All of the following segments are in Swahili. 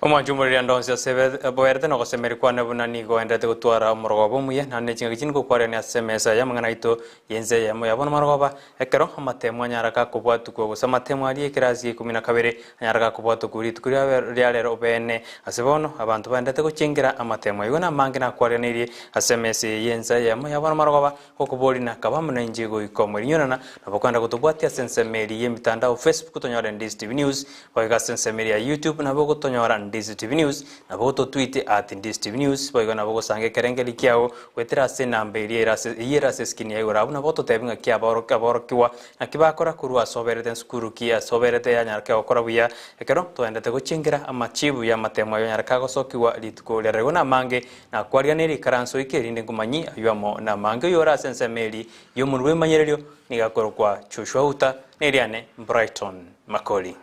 Omwanjumurira ndonse sebe boyerte no gosemeri kwana bunani go endete gutwara umorogo muye nane kinga kichin ko kware ne semesa ya mangana ito Ensa Eyemo yabona marogoba ekero amatemo anyaraka kubwatu ko gusamatemo ali ekirasi 12 anyaraka kubwatu kuri ryalero bene asebono abantu bandete guchingira amatemo yona mangina kware ne asemesa Ensa Eyemo yabona marogoba ko kubori na kabamu na injigo ikomori nyona nabokanda kutubwatia sensemeri yemitandao Facebook tonyora Ndizi TV News kwa sensemeri ya YouTube naboko tonyora Ndizi TV News na boto tweet at Ndizi TV News boigo na bogo sange kerengeli kiao wetera se namberi yera se skini ya urabu na boto tebinga kia baro kiwa na kibakora kurua soberete skuru kia soberete ya nyarka okora buya ekero to endete guchingira amachibu ya matemo ya nyarka gosokiwa lituko lerego na mange na kwaria neri karanso ikerinde ngumanyi ayuamo na mange yora sensemeri yo munwe manyerero nigakoro kwa Joshua Uta neriane Brighton Makoli.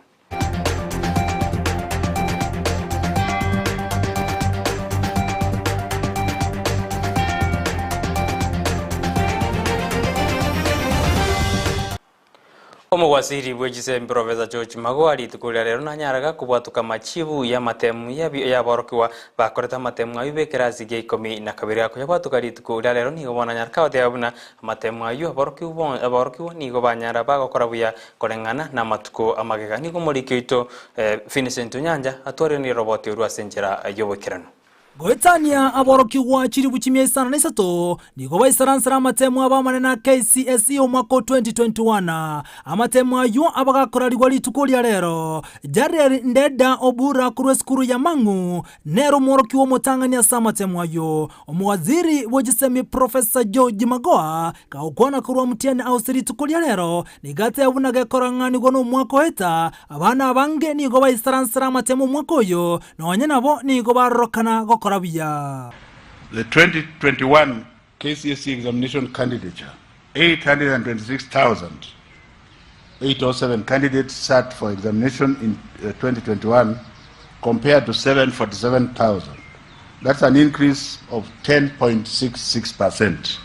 Omugwasiri bwejise Professor George Magwari tukulia rero nanyaraga kubwatuka machibu ya matemu ya borokiwa bakoreta matemu ayubekera zige 12 yako yabwatuka ritukulia rero nigo bona nyaraka batebuna matemu ayu aborokiwa nigo banyara bagokora buya korengana na matuko amagega nigo murikito Vincent Nyanja atware ni robot urwa senjera ayobokirano Goetania aborokiwa chiri buchimye sana nesato niko baisaransara amatemu abamane na KCSE omwaka 2021 amatemu ayo abagakorarigwa lituko lya rero Jareri ndeda obura kurwe skuru ya mangu nero mworokiwa motangania sa amatemu ayo omwaziri wojisemi Professor George Magoa kaukwana kurwa mtiani au siri tuko lya rero nigate abunaga korangani gono mwako heta abana bange niko baisaransara amatemu mwako yo na wanyana bo niko barokana The 2021 KCSE examination candidature, 826,807 candidates sat for examination in 2021 compared to 747,000. That's an increase of 10.66%.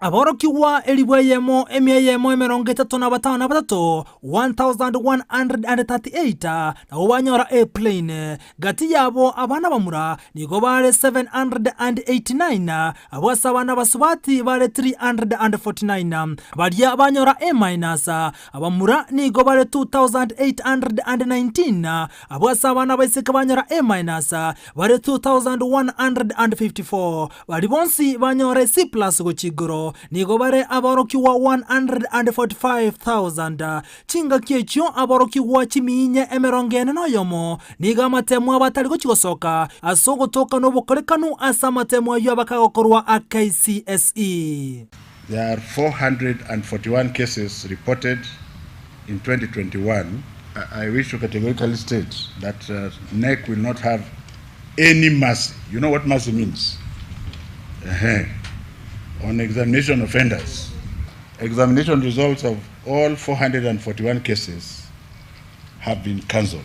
Aborokiwa Eyemo Eyemo emerongeta na batana batato 1138 na ubanyora airplane gati yabo abana bamura nigo bare 789 abasa abana basubati bare 349 bariya abanyora A- abamura nigo bare 2819 abasa abana baiseka banyora A- bare 2154 bari bonsi banyora C+ go chigoro nigo bare aborokiwa 145,000 chinga kiecho aborokiwa chiminye emerongene noyomo niga amatemu abatari go chigosoka asogotoka no bokorekanu asa amatemu ayo abakagokorwa a KCSE. There are 441 cases reported in 2021. I wish to categorically state that NEC will not have any mercy. You know what mercy means? On examination offenders. Examination results of all 441 cases have been cancelled.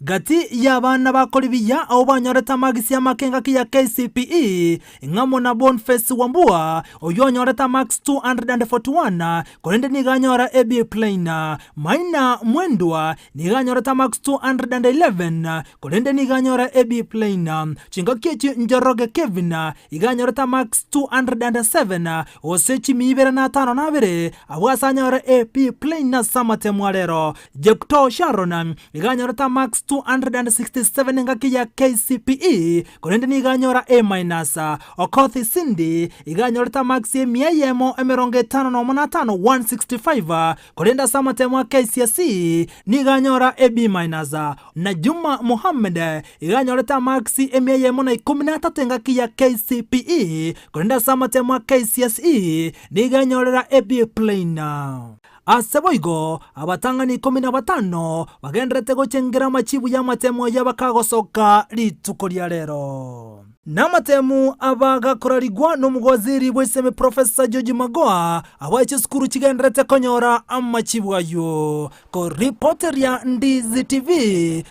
Gati y'abana bakolibiya au banyoreta magisi ya makenga kia KCPE ingamo na Boniface Wambua oyonyoreta max 241 kolende niganyora AB Plaina Maina Mwendwa niganyoreta max 211 kolende niganyora AB Plaina chinga kiechi Njoroge Kevin iganyoreta max 207 osechi mibere na 5 na bere abwasanyora AP Plaina samatemu rero Jekto Sharon iganyoreta max 267 ngaki ya KCPE kolende niganyora A-. Okothi Cindy iganyoreta max Eyemo emeronge 5 165 kolenda samatemu KCSE niganyora AB-. na Juma Mohammed iganyoreta max Eyemo na 13 ngaki ya KCPE kolenda samatemu KCSE niganyorera AB Plaina. Aseboigo abatangani 15 bagendrete gochengera machibu ya matemu y'abakagosoka lituko lya rero namatemu abagakorarigwa n'umugwaziri bweseme Professor George Magoa abaye skuru kigendrete konyora amachibu ayo ko reporter ya Ndizi TV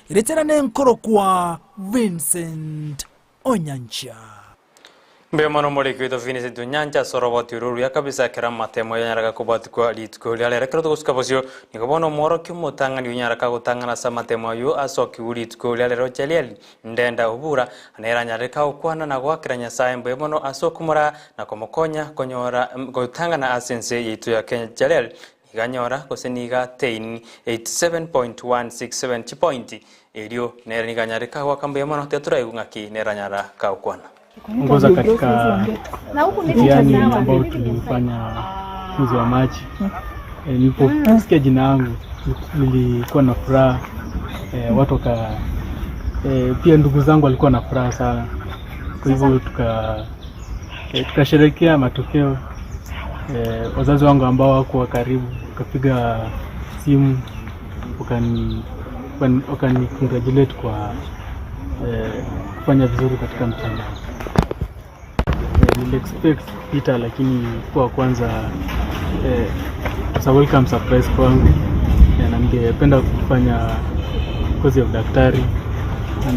ireterane nkoro kwa Vincent Onyancha. Mbemano mole kwito finisi dunyanja soroboti ruru ya kabisa kera matemo yanyaraka kubati kwa litko yale rekero to skabosio nikobono moro kyumutanga ni yanyaraka gutangana sa matemo yu asoki ulitko yale rocheliel ndenda ubura anera nyareka ukwana na gwakira nyasaye mbemano asokumura na komokonya konyora gutangana asense yitu ya Kenya jalel iganyora koseniga 87.167 chipointi elio nera niganyareka wakambemano tetura igungaki nera nyaraka ukwana ongoza katika mtihani ambao tulifanya mwezi wa Machi. Niliposikia jina langu nilikuwa na furaha, watu pia ndugu zangu walikuwa na furaha sana. Kwa hivyo tukasherehekea matokeo. Wazazi wangu ambao wako karibu wakapiga simu wakani congratulate kwa kufanya vizuri katika mtihani. Nili-expect Peter lakini kwa kwanza it's a welcome surprise kwangu, na ningependa kufanya kozi ya udaktari na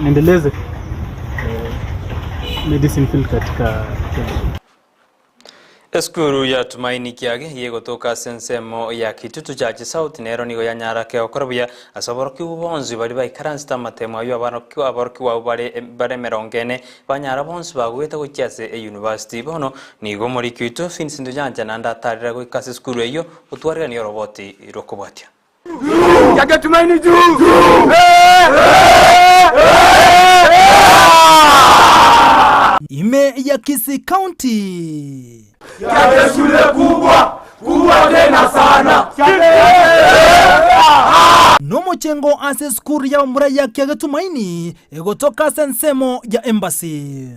niendeleze medicine field katika Eskuru ya tumaini kiage yego toka sensemo ya kitutu jaji South nero nigo ya nyara ke okorobia asoboroki ubonzi bari baikaransta matemo ayo aboroki wa bare merongene banyara bonzi bagweta go cyase university bono nigo muri kitu finsindu janja nanda tarira go ikase skuru eyo utwarira ni roboti irokobotya Kiage tumaini juu ime ya Kisii County. Kiage shule kubwa tena sana. Nomo chengo ase skuru ya mura ya Kiage Tumaini egotoka sensemo ya embassy.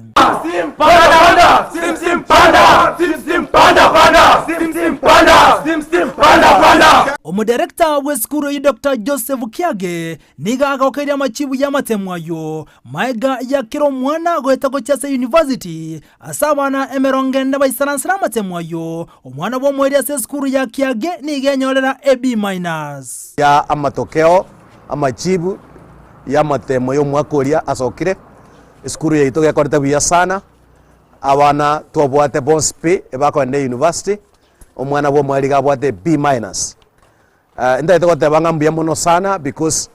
Omudirekta we skuru ya Dr. Joseph Kiage niga agaokeria machibu ya matemwayo maiga ya kiro mwana goetako chase university asabana emerongende baisaransara matemwayo omwana bo mweri ase skuru ya Kiage niga nyorera AB- ya amatokeo amachibu ya matemo yo mwakoria asokire skuru ya itoke yakorete buya sana abana twabwate bonspe ebakwende university omwana bo mwari gabwate B-. Nda ito kote banga mbia mono sana because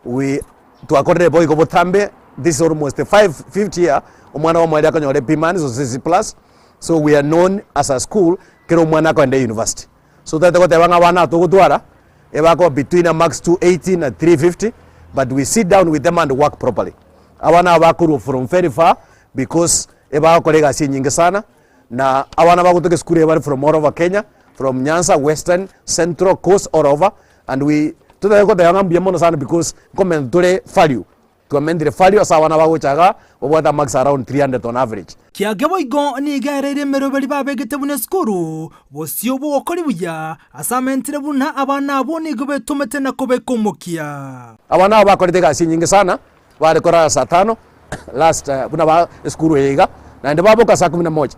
we twakorere boy go botambe this is almost the 5th year omwana bo mwari akanyore B- so C+, so we are known as a school kero mwana akwende university, so that kote banga bana tugutwara ebako between a max 280 and 350, but we sit down with them and work properly. Awana abakuru from very far because ebako kolega si nyingi sana na awana bakutoke skuru ebari from all over Kenya, from Nyanza, Western, Central, Coast, all over, and we tutako the ngambia mono sana because comment tule value to amend the value asa awana bagochaga obwata max around 300 on average. Kiage boigo ni garere merobeli babegete bune skuru bosio bo okori buya asamentire buna abana abo ni gobe tumete na kobe komokia abana bakorete gasi nyingi sana bari kora saa 5 last buna ba skuru ega na ndio baboka saa 11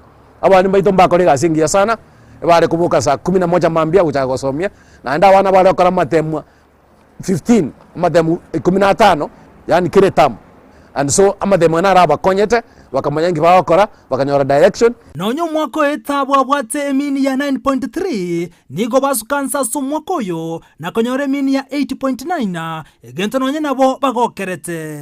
abana baito bakore gasi ngia sana bari kubuka saa 11 mambia uchaga gosomia na ndio abana bari kora matemu 15 matemu 15 yani kile tamu, and so amatemu na raba konyete wakamanyangi bakora bakanyora direction nonyo mwako etabwa bwate emini ya 9.3 nigo basukansa sumwako yo na konyore emini ya 8.9 egento nonye nabo bagokerete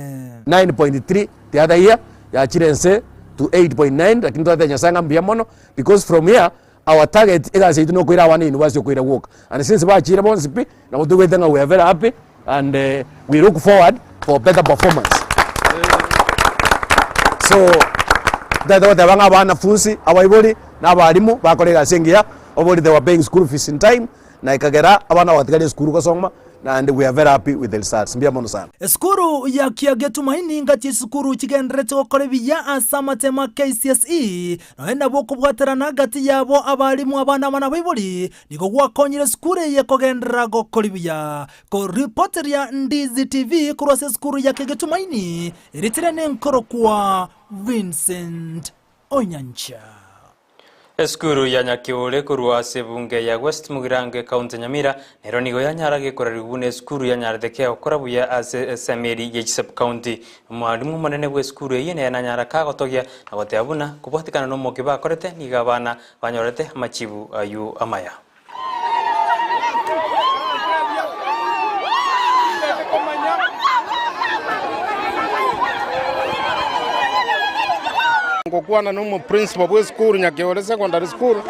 9.3 the other year ya chirense to 8.9, lakini twate nyasanga mbia mono because from here our target is to no kuira one university kuira work, and since ba chira bonsipi na kutugetenga we are very happy and we look forward for better performance. So that the banga bana funsi abaiboli na abalimu bakorega sengia oboli they were paying school fees in time na ikagera abana watikale school kosoma, and we are very happy with the results. Mbia mono sana skuru ya Kiage Tumaini ngati skuru chigenderete okorebiya asama tema KCSE naenda boko bwaterana gati yabo abalimu abana bana baiboli niko gwakonyire skuru ye kogendera gokorebiya ko reporter ya Ndizi TV kurose skuru ya Kiage Tumaini iritirene nkoro kwa Vincent Onyancha. Eskuru ya Nyakiole kurua sebunge ya West Mugirange County Nyamira nero nigo ya nyarage koraribune eskuru ya nyaradeke okorabuya ase semeri ye sub county mwalimu manene we eskuru yene na nyaraka gotogia agoteabuna kubatikana no mokiba korete niga bana banyorete machibu ayu amaya Kukuana numu principal wa school Nyakiole secondary school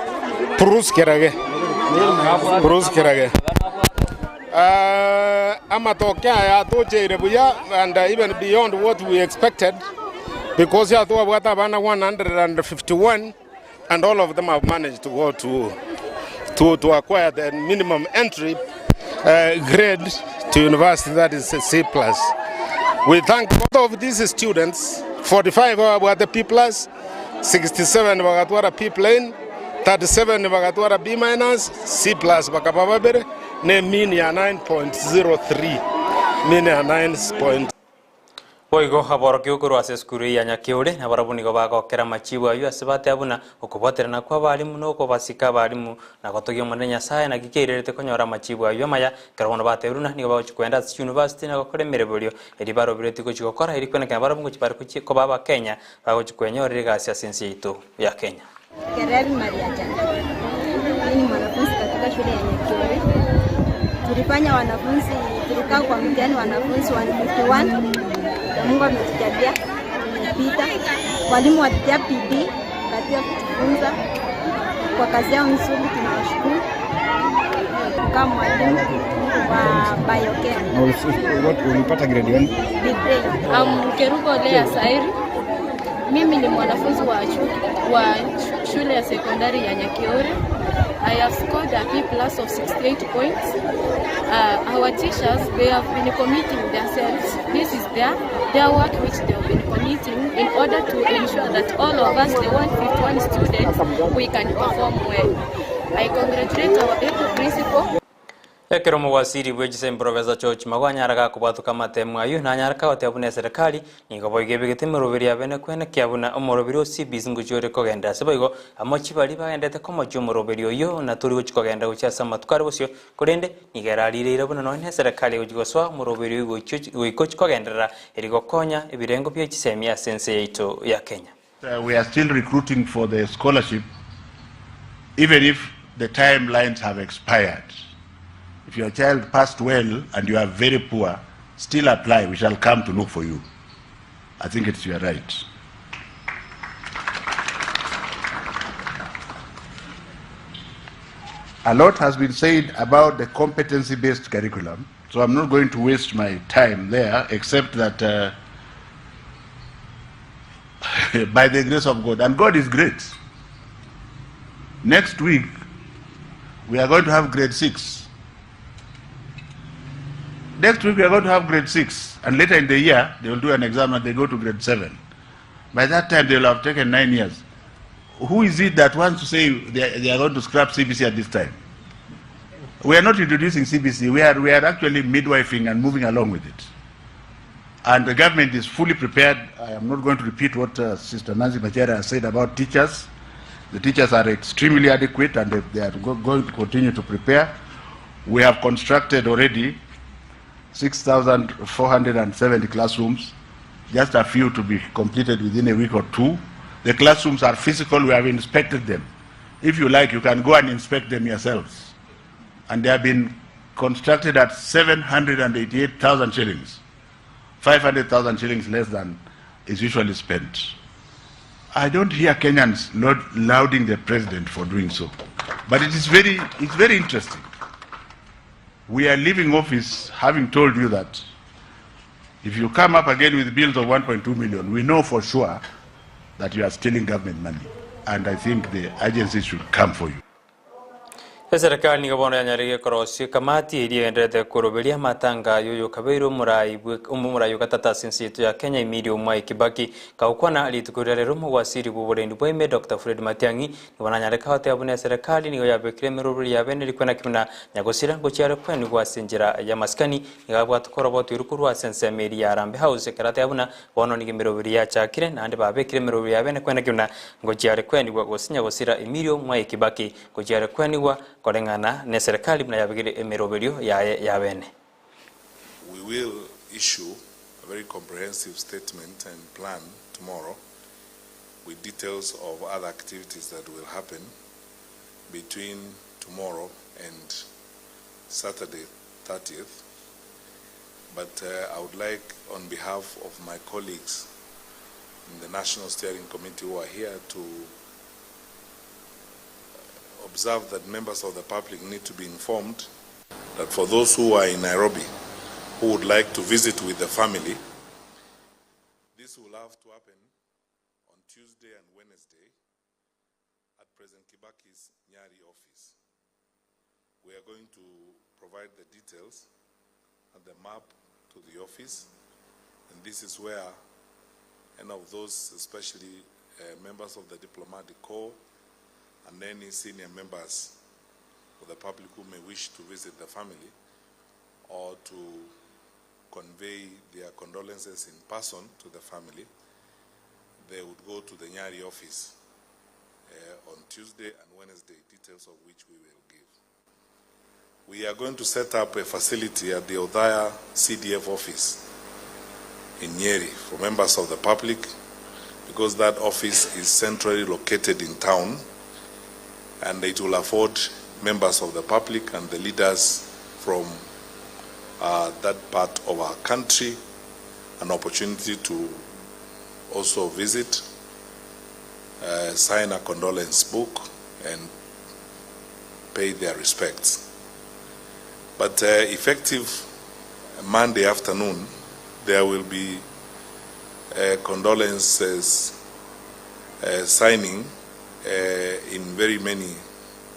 Pruskerage amatokea ya toche buya and even beyond what we expected, because ya to abata bana 151 and all of them have managed to go to acquire the minimum entry grade to university, that is C+. We thank both of these students. 45 were the P+, 67 were P plain, 37 were B-, C+, bakababere, ne mean ya 9.03, mean ya 9. Oigo haboro kiukuru ase skuru ya Nyakiole na barabuni go bagokera machibu ayu asibate abuna okuboterana kwa balimu no kubasika balimu na gotogia munenya saye na gikeirete konyora machibu ayu amaya karabono bateruna nigo bachikwenda university na gokore merebolio eri baro bireti ko chikokora eri kwena kabara bungo chipari ko baba Kenya bagochikwenyora gasi asensi itu ya Kenya. Kereri Maria Jana. Mimi ni mwanafunzi katika shule ya Nyakiole. Tulifanya wanafunzi, tulikaa kwa mtihani wanafunzi 151. Mungu ametujalia, tumepita. Walimu watitia bidii katika kujifunza. Kwa kazi yao nzuri tunawashukuru. Kama mwalimu wa biochem. What ulipata grade gani? Keruko Lea Sairi. Mimi ni mwanafunzi wa shule ya sekondari ya Nyakiole. I have scored a P+ of 68 points. Our teachers, they have been committing themselves. This is their work which they have been committing in order to ensure that all of us, the 151 students, we can perform well. I congratulate our able principal. Ekeromo wasiri bwejise Professor George magwanyaraga kubatuka matemu ayu na nyaraka otyabune serikali ningo boigebegete murubiri abene kwene kyabuna umurubiri OCBs ngujore kogenda seboigo amochi bali bagendete komojo murubiri oyo na turi uchikogenda uchasa matukari bosyo kurende nigerarire irabuna none serikali ujigoswa murubiri uikochi kogendera erigo konya ebirengo byo kisemia sense yeito ya Kenya. We are still recruiting for the scholarship even if the timelines have expired. If your child passed well and you are very poor, still apply. We shall come to look for you. I think it's your right. A lot has been said about the competency-based curriculum, so I'm not going to waste my time there, except that by the grace of God, and God is great. Next week, we are going to have grade 6. Next week we are going to have grade 6, and later in the year they will do an exam and they go to grade 7. By that time they will have taken 9 years. Who is it that wants to say they are going to scrap CBC at this time? We are not introducing CBC. We are actually midwifing and moving along with it. And the government is fully prepared. I am not going to repeat what Sister Nancy Machera has said about teachers. The teachers are extremely adequate and they are going to continue to prepare. We have constructed already 6,470 classrooms, just a few to be completed within a week or two. The classrooms are physical, we have inspected them. If you like, you can go and inspect them yourselves. And they have been constructed at 788,000 shillings, 500,000 shillings less than is usually spent. I don't hear Kenyans lauding the president for doing so, but it's very interesting. We are leaving office having told you that if you come up again with bills of 1.2 million, we know for sure that you are stealing government money. And I think the agencies should come for you. serikali ni gabono yanyarige korosi kamati iriendete kurubiria matanga yoyo kabeiro murayi gatata sinsitu ya Kenya imirio mwai Kibaki kaukwana alitukurere rumo wasiri buburendi bweme Dr. Fred Matiang'i ni wananyareka hote abune serikali ni yabekire mirubiri yabene likwena kimuna nyagosira ngochiare kwenu gwasinjira ya maskani ni gabwatu korobotu irukuru asense meri ya Rambe House karate abuna bono ni mirubiri ya chakire nande babekire mirubiri yabene kwena kimuna ngochiare kwenu gwagosinya gosira imirio mwai Kibaki ngochiare kwenu korengana ne serikali mna yabigire emeroberio ya bene. We will issue a very comprehensive statement and plan tomorrow with details of other activities that will happen between tomorrow and Saturday 30th. But I would like, on behalf of my colleagues in the National Steering Committee who are here, to observe that members of the public need to be informed that for those who are in Nairobi who would like to visit with the family, this will have to happen on Tuesday and Wednesday at President Kibaki's Nyari office. We are going to provide the details and the map to the office, and this is where any of those, especially members of the diplomatic corps, and any senior members of the public who may wish to visit the family or to convey their condolences in person to the family, they would go to the Nyari office on Tuesday and Wednesday, details of which we will give. We are going to set up a facility at the Odaya CDF office in Nyeri for members of the public, because that office is centrally located in town, and it will afford members of the public and the leaders from that part of our country an opportunity to also visit, sign a condolence book, and pay their respects. But effective Monday afternoon, there will be condolences signing in very many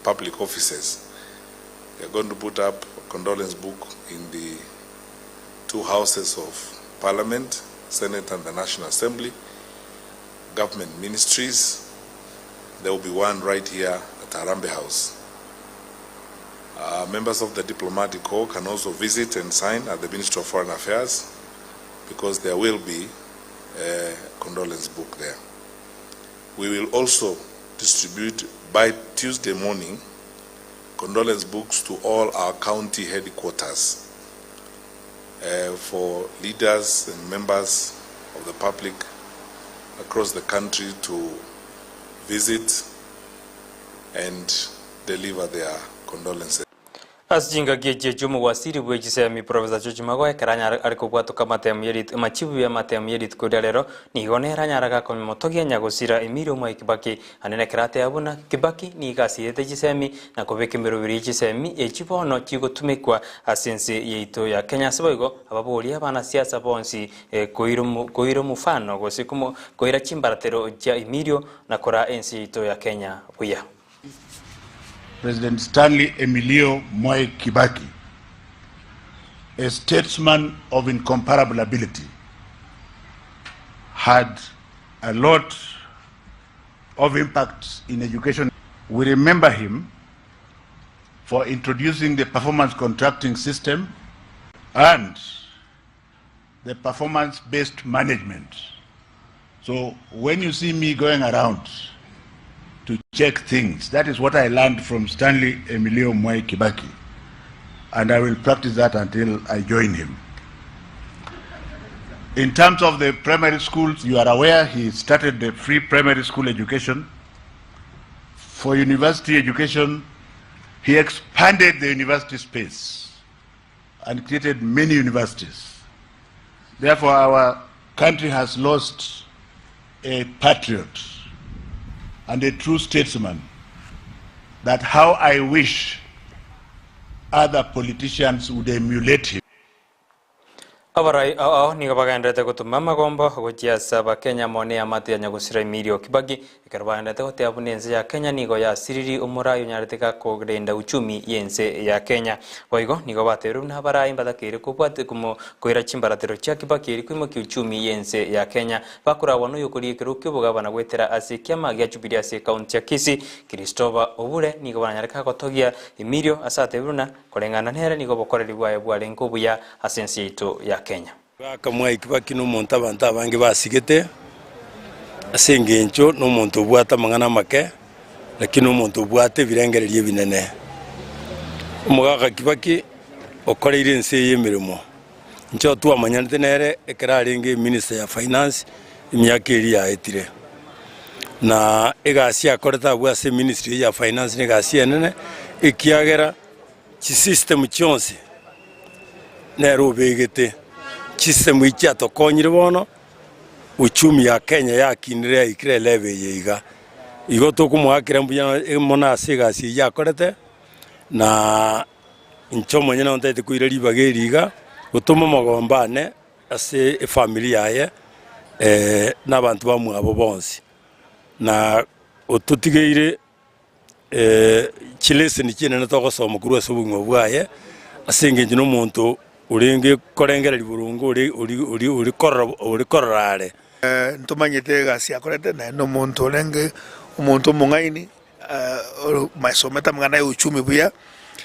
public offices. They are going to put up a condolence book in the two houses of Parliament, Senate and the National Assembly, government ministries. There will be one right here at Harambe House. Members of the diplomatic corps can also visit and sign at the Ministry of Foreign Affairs, because there will be a condolence book there. We will also distribute by Tuesday morning condolence books to all our county headquarters for leaders and members of the public across the country to visit and deliver their condolences. Asjinga geje jumu wasiri bwejise mi Professor George Magoe karanya ariko bwato kamatem yerit machibu ya matem yerit kudelero ni gone ranya raga kon motogia nyagosira Emilio Mwai Kibaki anene krate abuna Kibaki ni gasiyete jisemi na kobeke mirubiri jisemi echibono chigotumikwa asense yeito ya Kenya siboigo ababoli abana siasa bonsi koiro mufano gosikumo koira chimbaratero ja Emilio na kora ensi yeito ya Kenya buya. President Stanley Emilio Mwai Kibaki, a statesman of incomparable ability, had a lot of impact in education. We remember him for introducing the performance contracting system and the performance-based management. So when you see me going around to check things, that is what I learned from Stanley Emilio Mwai Kibaki, and I will practice that until I join him. In terms of the primary schools, you are aware he started the free primary school education. For university education, he expanded the university space and created many universities. Therefore, our country has lost a patriot and a true statesman, that how I wish other politicians would emulate him. Abarai nigo bagandete gutuma magombo guchiasa bakenya mone amate ya nyagusira imirio kibagi ikarabandete goteabune ense ya Kenya nigo ya siriri umurayo nyareteka kogrenda uchumi yense ya Kenya boigo nigo bateru na barai mbadakire kubwate kumo koira chimbaratero cha kibagi iri kwimo kiuchumi yense ya Kenya bakura no yukuri kirukyo bugabana gwetera asikia magia Jubilee ase county ya Kisii Christopher Obure nigo banyareteka gotogia imirio asate bruna kolengana nere nigo bokoreri bwaye bwarengo buya asensi ito ya Kenya. Kamwa Kibaki n'omuntu abantu abange basigete asengencho n'omuntu obwata mangana make lakini omuntu obwate birengererie binene. Omugaka Kibaki okoreire ense y'emirimo ncho twamanyante nere ekararinge minister ya finance imyaka eri yaetire na egasi akoreta bwase ministry ya finance negasi enene ekiagera chi system chonse nero begete system ichi atokonyire bono uchumi ya Kenya yakinire ikire leve yiga igo tokumwakira mbuya mona sigasi yakorete na inchomo nyina ntete kuire libageriga gutuma magombane ase familia ye n'abantu bamwe abo bonse na otutigeire chilese ni kinene togosoma kuru ase bumwe bwaye asengenje n'omuntu urenge korengera liburungu uri kororare ntumanyite gasi akorete na no muntu urenge umuntu mungaini masometa mngana uchumi buya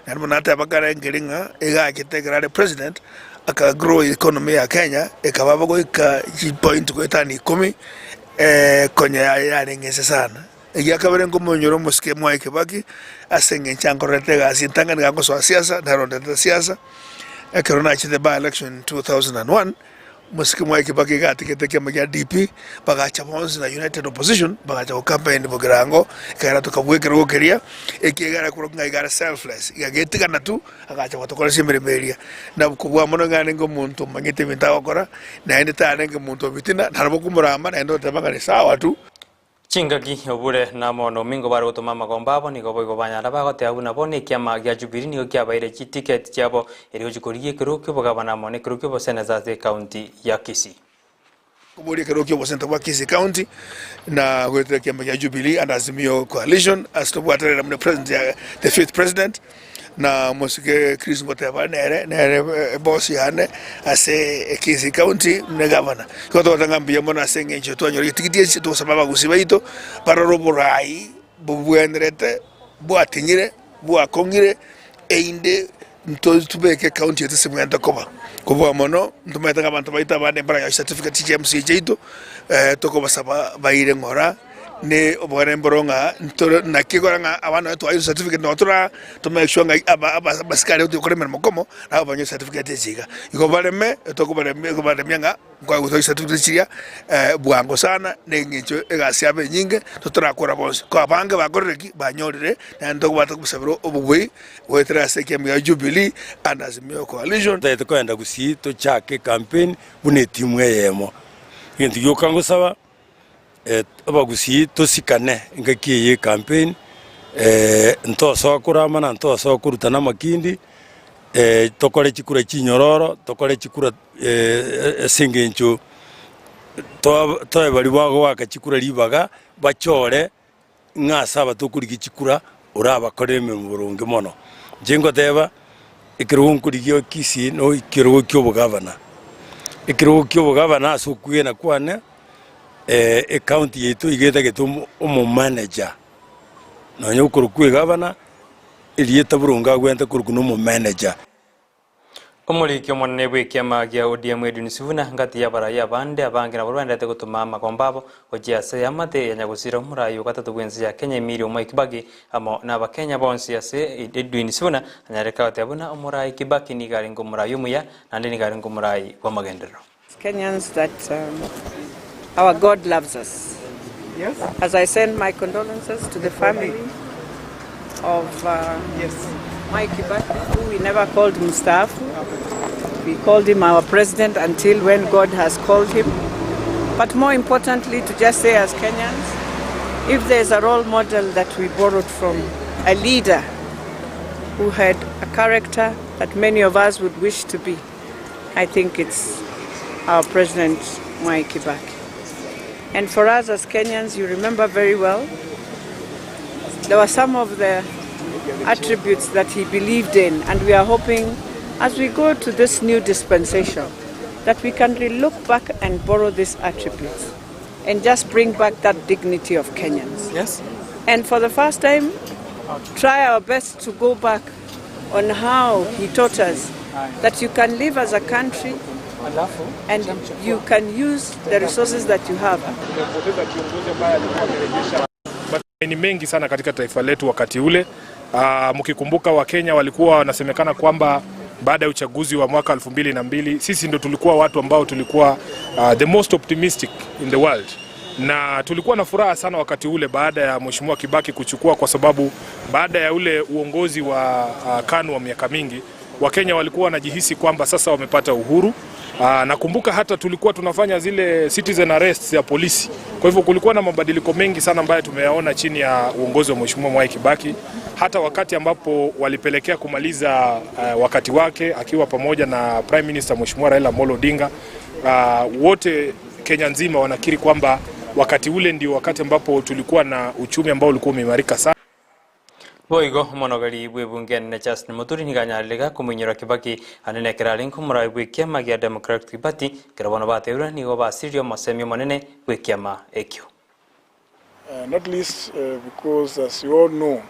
na munata bakarengelinga egakitegerare president aka grow economy ya Kenya ekababa go ka point ko etani 10 konya yarengese sana yakabere ngomonyoro musike mwa Kibaki asenge nchangorete gasi tangana gango so siasa na ronde siasa Corona chite by election in 2001 musiki mwa Kibaki gatikete kema ya DP bagacha bonzi na United Opposition bagacha campaign bogirango kaira tukabwekera gokeria ekigara kuronga igara selfless yagetika natu agacha batokora simberemeria na kubwa mono ngane ngo muntu mangite binta gukora na ende tane ngo muntu bitina narabo kumuramba na endo tabanga sawa tu Chingagi Obure na mono mingo bari gutuma magomba abo nigo boigo banyara bagote abuna bone kiama gya Jubilee nigo kyabaire chi ticket cyabo eri hojikoriye kirukyo bogabana mone kirukyo bo Senate County ya Kisii kuburi kirukyo bo Senate wa Kisii County na gwetera kiama gya Jubilee and Azimio coalition as to what the president the fifth president na musike Chris Ngoteba nere boss yane ase Kisii County ne governor ko to ngambia mona senge ncho to nyori tikiti to sababa gusibaito para roborai bubwenrete bwatinyire bwakongire einde nto tubeke county yete semwenda koba kubwa mono ntumeta abantu baita bane para certificate CMC jeito to ko basaba baire ngora ne obore mboronga na kigoranga abana wetu ayo certificate no tura to make sure nga abasikare uti kore mermo komo na abanyo certificate ziga iko bareme to ko bareme nga kwa uto certificate ziga bwango sana ne ngicho egasi abe nyinge to tura kora bonse ko abange bagoreki banyorire na ndo bata kusabiro obugwe wetra seke ya Jubilee and Azimio coalition tete ko enda gusi to chake campaign bune timu yemo ngintu yokango saba abagusi tosikane ngakiye campaign ntoso kurama na ntoso kurutana makindi tokore chikura chinyororo tokore chikura singencho to bali bago waka chikura libaga bachore ngasaba tokuriki chikura uraba koreme muburunge mono jengo teba ikirunkurigyo Kisii no ikirugyo bugavana ikirugyo bugavana asukuyena kwane county yetu igeta getu manager no nyukuru kwe governor iliyeta burunga gwenta kurukuno mu manager Omuliki omonene bw'ekiama gya ODM Edwin Sifuna ngati yabarai abande abange nabo bandete gutuma magomba abo ogiase amate yanyagusira omurayi gatatu bwenzi ya Kenya emiri omwe Kibaki amo n'abakenya bonsi ase Edwin Sifuna anyareka batabona omurayi Kibaki ni gari ngo murayi umuya nande ni gari ngo murayi wa magendero Kenyans that our God loves us. Yes. As I send my condolences to the family of Mike Kibaki, who we never called Mustafa. We called him our president until when God has called him. But more importantly, to just say as Kenyans, if there's a role model that we borrowed from, a leader who had a character that many of us would wish to be, I think it's our President Mwai Kibaki. And for us as Kenyans, you remember very well, there were some of the attributes that he believed in, and we are hoping as we go to this new dispensation that we can look back and borrow these attributes and just bring back that dignity of Kenyans. Yes. And for the first time, try our best to go back on how he taught us that you can live as a country and you can use the resources that you have. Ni mengi sana katika taifa letu wakati ule. Mkikumbuka Wakenya walikuwa wanasemekana kwamba baada ya uchaguzi wa mwaka 2002 sisi ndo tulikuwa watu ambao tulikuwa the most optimistic in the world. Na tulikuwa na furaha sana wakati ule baada ya Mheshimiwa Kibaki kuchukua, kwa sababu baada ya ule uongozi wa KANU wa miaka mingi, Wakenya walikuwa wanajihisi kwamba sasa wamepata uhuru. Nakumbuka hata tulikuwa tunafanya zile citizen arrests ya polisi. Kwa hivyo kulikuwa na mabadiliko mengi sana ambayo tumeyaona chini ya uongozi wa Mheshimiwa Mwai Kibaki. Hata wakati ambapo walipelekea kumaliza wakati wake akiwa pamoja na Prime Minister Mheshimiwa Raila Amolo Odinga, wote Kenya nzima wanakiri kwamba wakati ule ndio wakati ambapo tulikuwa na uchumi ambao ulikuwa umeimarika sana. Boigo monogari bunge na Justin Muturi ni ganyalika kumunyira Kibaki anene kirali nkumura bwikiama ya Democratic Party kirabona bateura ni go basirio masemi monene bwikiama ekyo. Not least because, as you all know,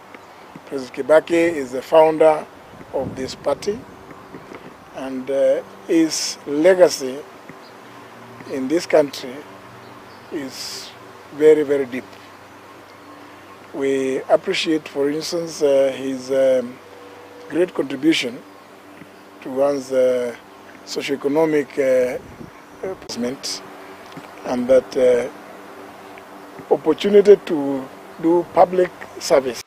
President Kibaki is the founder of this party, and his legacy in this country is very, very deep. We appreciate, for instance, his great contribution towards socio-economic development, and that opportunity to do public service.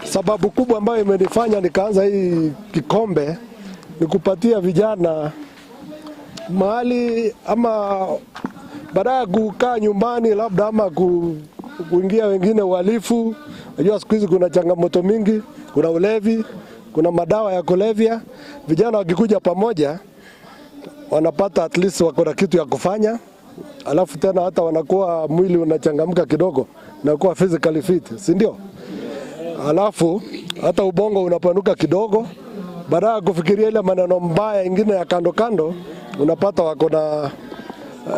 Sababu kubwa ambayo imenifanya nikaanza hii kikombe ni kupatia vijana mahali, ama baada ya kukaa nyumbani labda ama kuingia wengine uhalifu. Unajua siku hizi kuna changamoto mingi, kuna ulevi, kuna madawa ya kulevya. Vijana wakikuja pamoja wanapata at least wako na kitu ya kufanya, alafu tena hata wanakuwa mwili unachangamka kidogo, unakuwa physically fit, si ndio? Alafu hata ubongo unapanuka kidogo, baada ya kufikiria ile maneno mbaya ingine ya kando kando, unapata wako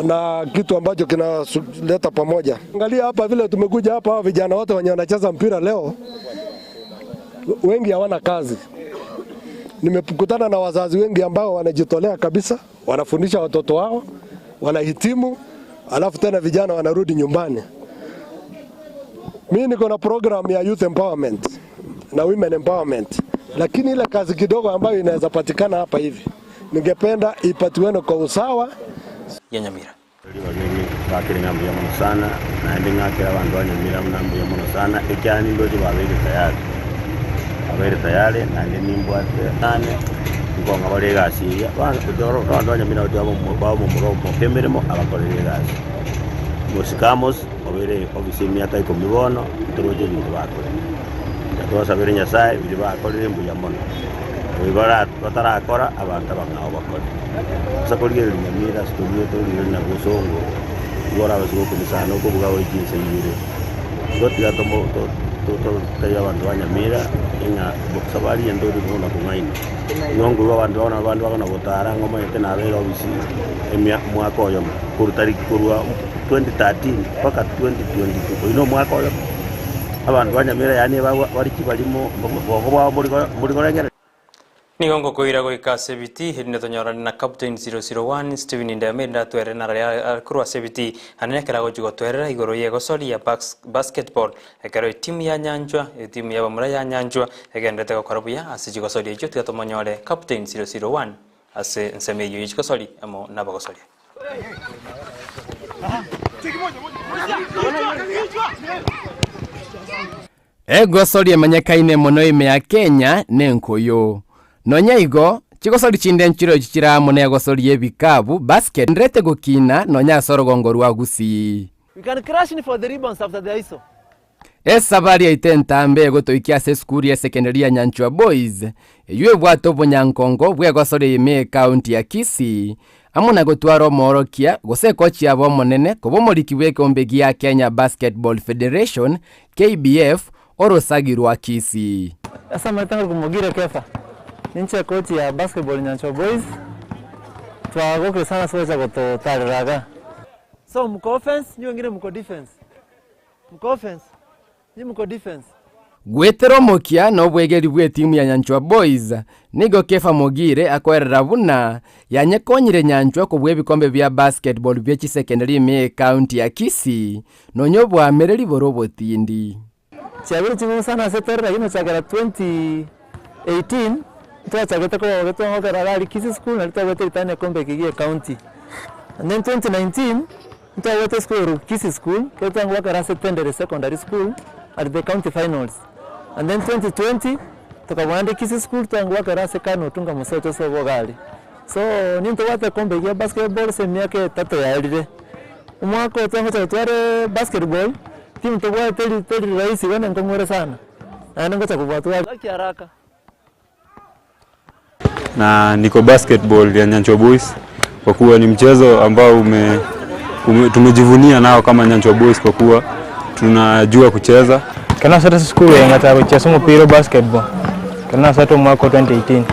na kitu ambacho kinaleta pamoja. Angalia hapa vile tumekuja hapa, hawa vijana wote wenye wanacheza mpira leo wengi hawana kazi. Nimekutana na wazazi wengi ambao wanajitolea kabisa, wanafundisha watoto wao, wanahitimu, alafu tena vijana wanarudi nyumbani. Mimi niko na program ya youth empowerment na women empowerment, lakini ile kazi kidogo ambayo inaweza patikana hapa hivi, ningependa ipatiwe kwa usawa. Nyamira bakiri ngambo ya mono sana na ndingakira abantu banyamira ngambo ya mono sana ikyani ndoje babere tayari na ndimbwate nane ngonga bale gasi abantu banyamira babo mu kemeremo abakorera gasi musikamos obere obisimi ata iko mibono turoje bintu bakore to sabere nyasai biri bakorera mbuya mono ibara batarakora abantu bangaho bakora sakorigera nyamira studio to riri na busongo gora bazuko misano ko bugawe jinse yire gotiga tomo to taya abantu banyamira inga sabari endori bona kumaini ngongo abantu bana botara ngoma yete na bero bisi emya mwaka oyo kurutari kurwa 2013 paka 2022 ino mwaka oyo abantu banyamira yani bari kibalimo bo muri korengera Nigongo koira go ikasebiti hirine tonyora na captain 001 Steven Ndamenda twere na ya kurwa sebiti anene kera go jugo twere igoro yego soli ya basketball ekero timu ya Nyanjwa timu ya Bamura ya Nyanjwa egendete go korobuya asijigo soli ejo tyatomonyore captain 001 ase nsemeyo yigo soli amo nabago soli Ego soli emanyakaine mono ime ya Kenya nenkoyo Nonyaigo, chigosori chinde nchiro chichira mone gosori ebikabu basket ndrete gokina nonya soro gongorwa gusi. We can crash in for the ribbons after the ISO. Esabari ya itentambe gotoikia se skuri ya secondary ya Nyanchwa Boys yue bwato bunyankongo bwegosore ime county ya Kisii amuna gotwaro morokia gose kochi abo monene kobomoriki bwekombegi ya Kenya Basketball Federation KBF orosagirwa Kisii. Asa matanga kumugire kefa ninche kochi ya basketball Nyanchwa Boys twagoke sana soja goto tariraga so mko offense nyo ngine mko defense Muko defense. Gwetero mokia no bwegeri bwe timu ya Nyanchwa Boys nigo kefa mogire akwerera buna yanyekonyire Nyanchwa ko bwe bikombe bya basketball bya secondary me county ya Kisii no nyobwa amereri borobotindi. Chabiri chimu sana seterera yino chagara 2018 twachagete ko wageto ngokera rali Kisii school na twagete itane kombe kigie county. And then 2019 twagete school Kisii school keto ngokera secondary school at the county finals. And then 2020 tukawande Kisii school twangwa karase kano tunga musoto sobo gali. So ninto wate kombe ya basketball se miaka tatu ya elire. Umwako twango tware basketball timu tobwa teli rais wana ngomore sana. Na ngocha kubwatwa haraka. Na niko basketball ya Nyanchwa Boys kwa kuwa ni mchezo ambao tumejivunia nao kama Nyanchwa Boys kwa kuwa tunajua kucheza. Kana sasa school ngata kucheza mpira basketball. Kana sasa mwaka 2018.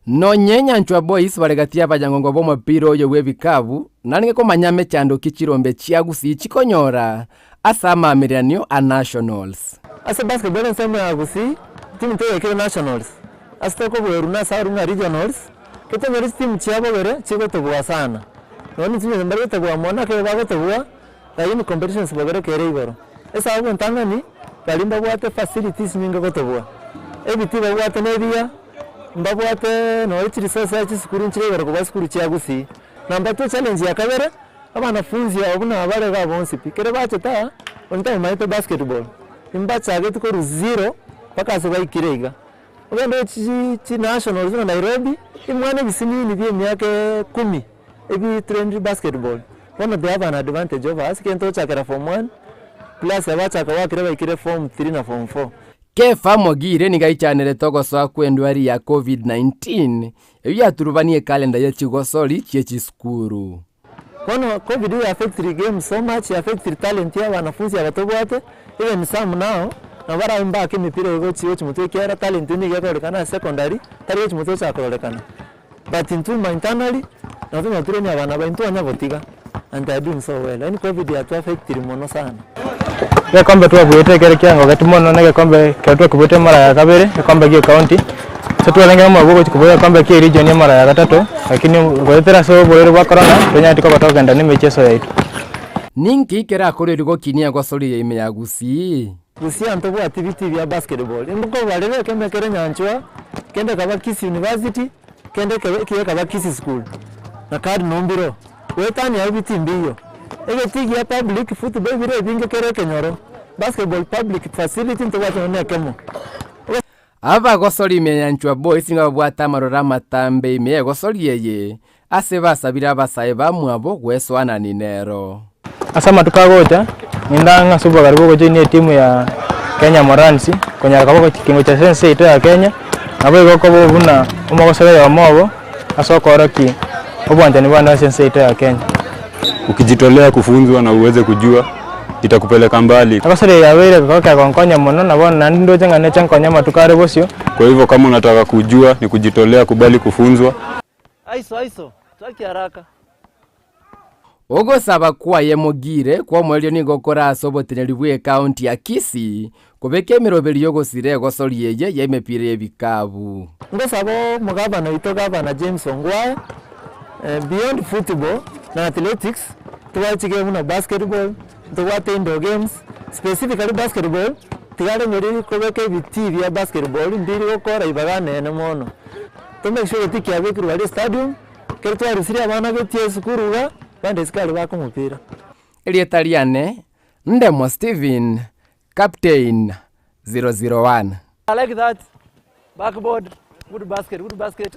No Nyanchwa Boys baregatia bajangongo bo mpira yo webikabu naninge ko manyame chando kichirombe chiagusi chikonyora asama amerianio a nationals. Asa basketball nsema agusi timu teke nationals. Asta ko bweruna sarunga regionals. Kete ngari timu chiabo bere chigo tobwa sana. Noni timu mbere tobwa mona ke bago tobwa. Tayini competitions bagere kere igoro. Esa abo ntangani balimba bwate facilities nyinga gotobwa. Ebiti bwate nebia mbabwate no ichi resource ya chiskuru nchire baro kuba skuru chiagusi. Namba 2 challenge ya kabere abanafunzi abuna abare ga bonsi pikere bacheta onta maite basketball. Imbacha agetu ko 0 paka se baikirega. Ogendo chi nationals na Nairobi imwane bisini ni bie miaka 10 ebi trend basketball. One of they have an advantage over us kento chakera form 1 plus abacha kwa kireba ikire form 3 na form 4. Kefa mogire ni gaichanere togoso kwendwari ya COVID-19 eya turubanie kalenda ya chigosori chechi skuru. Kono COVID affect the game so much, affect the talent ya wanafunzi abatobwate even some now na bara mbake mipira yego chiyo chimutwe kera talent ni yakorekana secondary tari chimutwe chakorekana. But into internally na tuma tureni abana baintu anyabotiga and they are doing so well. And COVID ya affect mono sana. Ya kombe tu abuyete kere kyango gatumono nege kombe ketu kubute mara ya kabere kombe gyo county setu alenge mu abugo kubuya kombe ki region ya mara ya gatatu lakini ngwetera so bolero bwa corona tonya tiko batoka ndani mecheso yaitu ninki kera akorerwa kinia gosori ya ime ya Gusii anto bwa activity ya basketball imbuko balere keme kere Nyanchwa kende kaba Kisii University kende kaba Kisii school na card nombiro wetani ya bitimbiyo ege tigi ya public football bire binge kere kenyoro basketball public facility nto watu ne kemo aba gosori me Nyanchwa Boys nga bwata marora matambe ime gosori yeye ase basabira basaye bamwabo gweswana ninero asama tukagoja ndanga suba karibu goje ni timu ya Kenya Moransi kwenye kaboko kingo cha sense ito ya Kenya nabo goko buna umagosore ya mobo asoko roki obwanja ni bwana sense ito ya Kenya. Ukijitolea kufunzwa na uweze kujua itakupeleka mbali. Akasere yawere kwa konkonya mono na bona ndo jenga ne chankonya matukare bosio. Kwa hivyo kama unataka kujua ni kujitolea, kubali kufunzwa. Aiso twaki haraka. Ogo saba kwa yemogire kwa mwelio ni gokora asoboteneri bwe county ya Kisii kubeke miroberi yogo sire gosori yeye yemepire bikabu. Ngo sabo mugabana itoga na James Ongwa beyond football na athletics tuwachige muna basketball tuwate indoor games specifically basketball tigare muri kobeke biti vya basketball ndiri gukora ibagane ne mono to make sure tiki abikuru wali stadium kerto arusiri abana betie sukuruga bande skali bako mupira Elietariane Ndemo Steven captain 001. I like that backboard good basket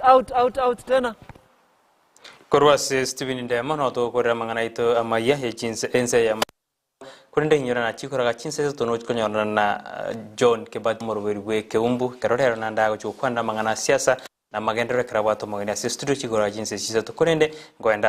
out tena Korwa se Steven Ndemo no to korra mangana ito Amayia Ensa Eyemo kurinde nyora na chikora ga chinse to no konyora na John Kibati moroberi keumbu kerorero nanda go chukwanda mangana siasa na magendero karabato magana studio chikora chinse chiza to kurinde ngoenda